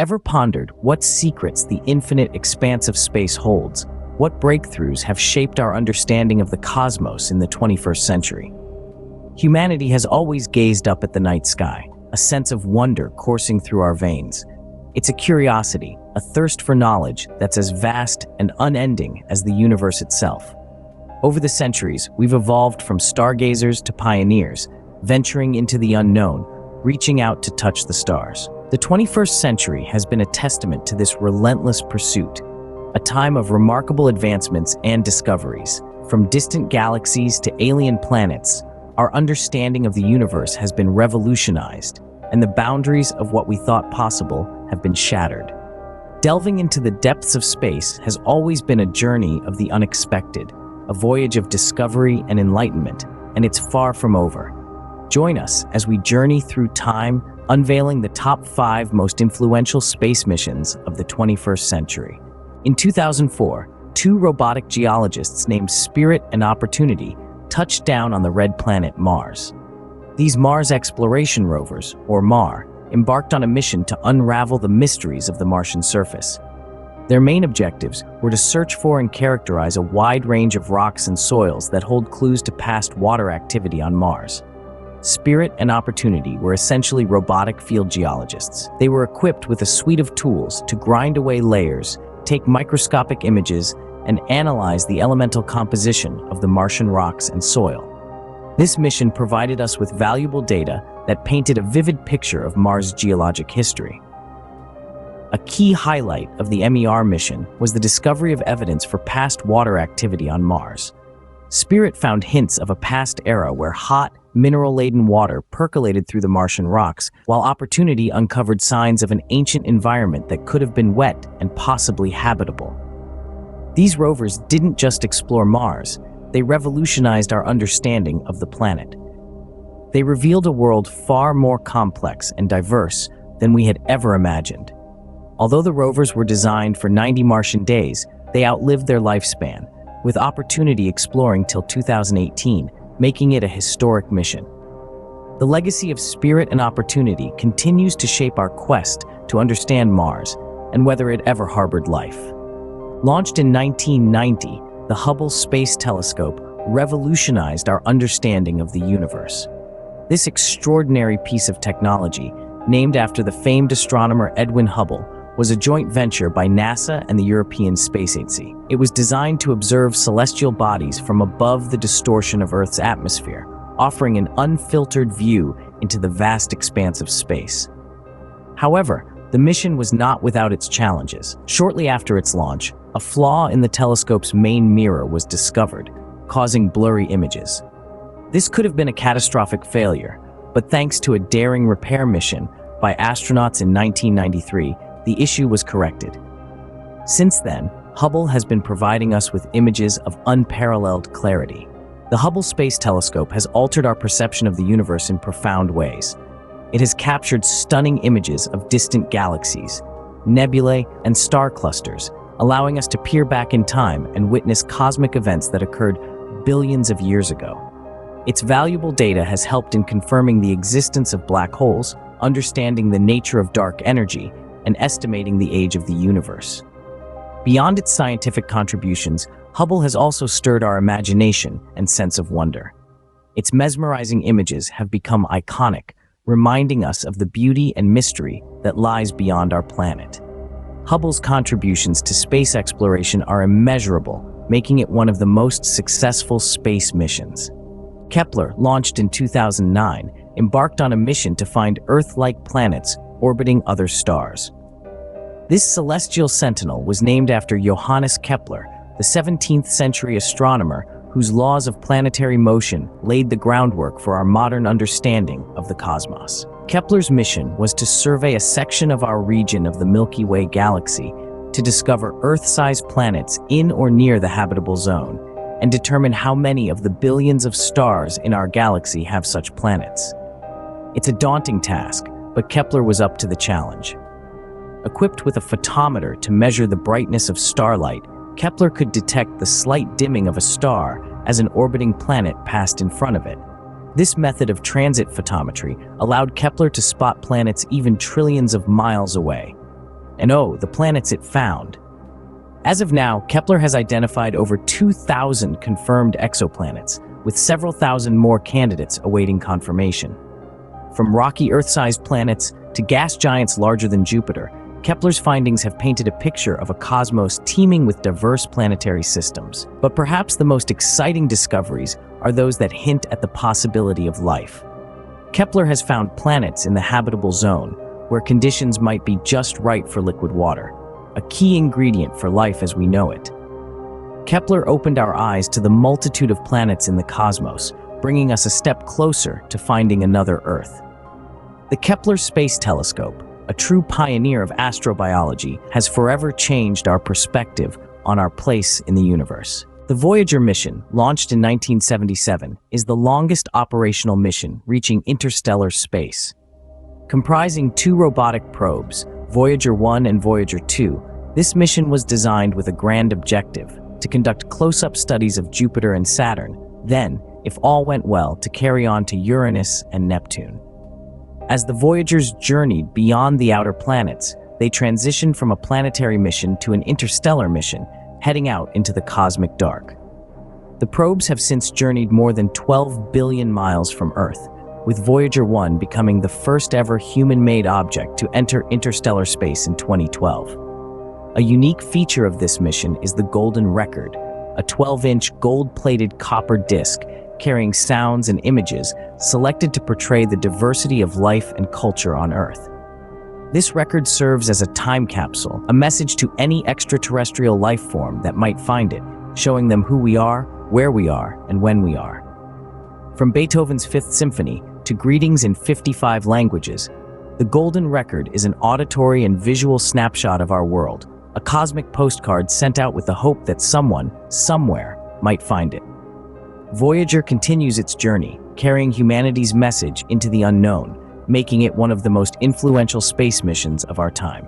Ever pondered what secrets the infinite expanse of space holds? What breakthroughs have shaped our understanding of the cosmos in the 21st century? Humanity has always gazed up at the night sky, a sense of wonder coursing through our veins. It's a curiosity, a thirst for knowledge that's as vast and unending as the universe itself. Over the centuries, we've evolved from stargazers to pioneers, venturing into the unknown, reaching out to touch the stars. The 21st century has been a testament to this relentless pursuit, a time of remarkable advancements and discoveries. From distant galaxies to alien planets, our understanding of the universe has been revolutionized, and the boundaries of what we thought possible have been shattered. Delving into the depths of space has always been a journey of the unexpected, a voyage of discovery and enlightenment, and it's far from over. Join us as we journey through time, unveiling the top 5 most influential space missions of the 21st century. In 2004, 2 robotic geologists named Spirit and Opportunity touched down on the red planet Mars. These Mars Exploration Rovers, or MAR, embarked on a mission to unravel the mysteries of the Martian surface. Their main objectives were to search for and characterize a wide range of rocks and soils that hold clues to past water activity on Mars. Spirit and Opportunity were essentially robotic field geologists. They were equipped with a suite of tools to grind away layers, take microscopic images, and analyze the elemental composition of the Martian rocks and soil. This mission provided us with valuable data that painted a vivid picture of Mars' geologic history. A key highlight of the MER mission was the discovery of evidence for past water activity on Mars. Spirit found hints of a past era where hot, mineral-laden water percolated through the Martian rocks, while Opportunity uncovered signs of an ancient environment that could have been wet and possibly habitable. These rovers didn't just explore Mars, they revolutionized our understanding of the planet. They revealed a world far more complex and diverse than we had ever imagined. Although the rovers were designed for 90 Martian days, they outlived their lifespan, with Opportunity exploring till 2018, making it a historic mission. The legacy of Spirit and Opportunity continues to shape our quest to understand Mars and whether it ever harbored life. Launched in 1990, the Hubble Space Telescope revolutionized our understanding of the universe. This extraordinary piece of technology, named after the famed astronomer Edwin Hubble, was a joint venture by NASA and the European Space Agency. It was designed to observe celestial bodies from above the distortion of Earth's atmosphere, offering an unfiltered view into the vast expanse of space. However, the mission was not without its challenges. Shortly after its launch, a flaw in the telescope's main mirror was discovered, causing blurry images. This could have been a catastrophic failure, but thanks to a daring repair mission by astronauts in 1993, the issue was corrected. Since then, Hubble has been providing us with images of unparalleled clarity. The Hubble Space Telescope has altered our perception of the universe in profound ways. It has captured stunning images of distant galaxies, nebulae, and star clusters, allowing us to peer back in time and witness cosmic events that occurred billions of years ago. Its valuable data has helped in confirming the existence of black holes, understanding the nature of dark energy, and estimating the age of the universe. Beyond its scientific contributions, Hubble has also stirred our imagination and sense of wonder. Its mesmerizing images have become iconic, reminding us of the beauty and mystery that lies beyond our planet. Hubble's contributions to space exploration are immeasurable, making it one of the most successful space missions. Kepler, launched in 2009, embarked on a mission to find Earth-like planets orbiting other stars. This celestial sentinel was named after Johannes Kepler, the 17th century astronomer whose laws of planetary motion laid the groundwork for our modern understanding of the cosmos. Kepler's mission was to survey a section of our region of the Milky Way galaxy to discover Earth-sized planets in or near the habitable zone and determine how many of the billions of stars in our galaxy have such planets. It's a daunting task, but Kepler was up to the challenge. Equipped with a photometer to measure the brightness of starlight, Kepler could detect the slight dimming of a star as an orbiting planet passed in front of it. This method of transit photometry allowed Kepler to spot planets even trillions of miles away. and oh, the planets it found. As of now, Kepler has identified over 2,000 confirmed exoplanets, with several thousand more candidates awaiting confirmation. From rocky Earth-sized planets to gas giants larger than Jupiter, Kepler's findings have painted a picture of a cosmos teeming with diverse planetary systems. But perhaps the most exciting discoveries are those that hint at the possibility of life. Kepler has found planets in the habitable zone, where conditions might be just right for liquid water, a key ingredient for life as we know it. Kepler opened our eyes to the multitude of planets in the cosmos, bringing us a step closer to finding another Earth. The Kepler Space Telescope, a true pioneer of astrobiology, has forever changed our perspective on our place in the universe. The Voyager mission, launched in 1977, is the longest operational mission reaching interstellar space. Comprising 2 robotic probes, Voyager 1 and Voyager 2, this mission was designed with a grand objective: to conduct close-up studies of Jupiter and Saturn, then, if all went well, to carry on to Uranus and Neptune. As the Voyagers journeyed beyond the outer planets, they transitioned from a planetary mission to an interstellar mission, heading out into the cosmic dark. The probes have since journeyed more than 12 billion miles from Earth, with Voyager 1 becoming the first ever human-made object to enter interstellar space in 2012. A unique feature of this mission is the Golden Record, a 12-inch gold-plated copper disc carrying sounds and images selected to portray the diversity of life and culture on Earth. This record serves as a time capsule, a message to any extraterrestrial life form that might find it, showing them who we are, where we are, and when we are. From Beethoven's Fifth Symphony to greetings in 55 languages, the Golden Record is an auditory and visual snapshot of our world, a cosmic postcard sent out with the hope that someone, somewhere, might find it. Voyager continues its journey, carrying humanity's message into the unknown, making it one of the most influential space missions of our time.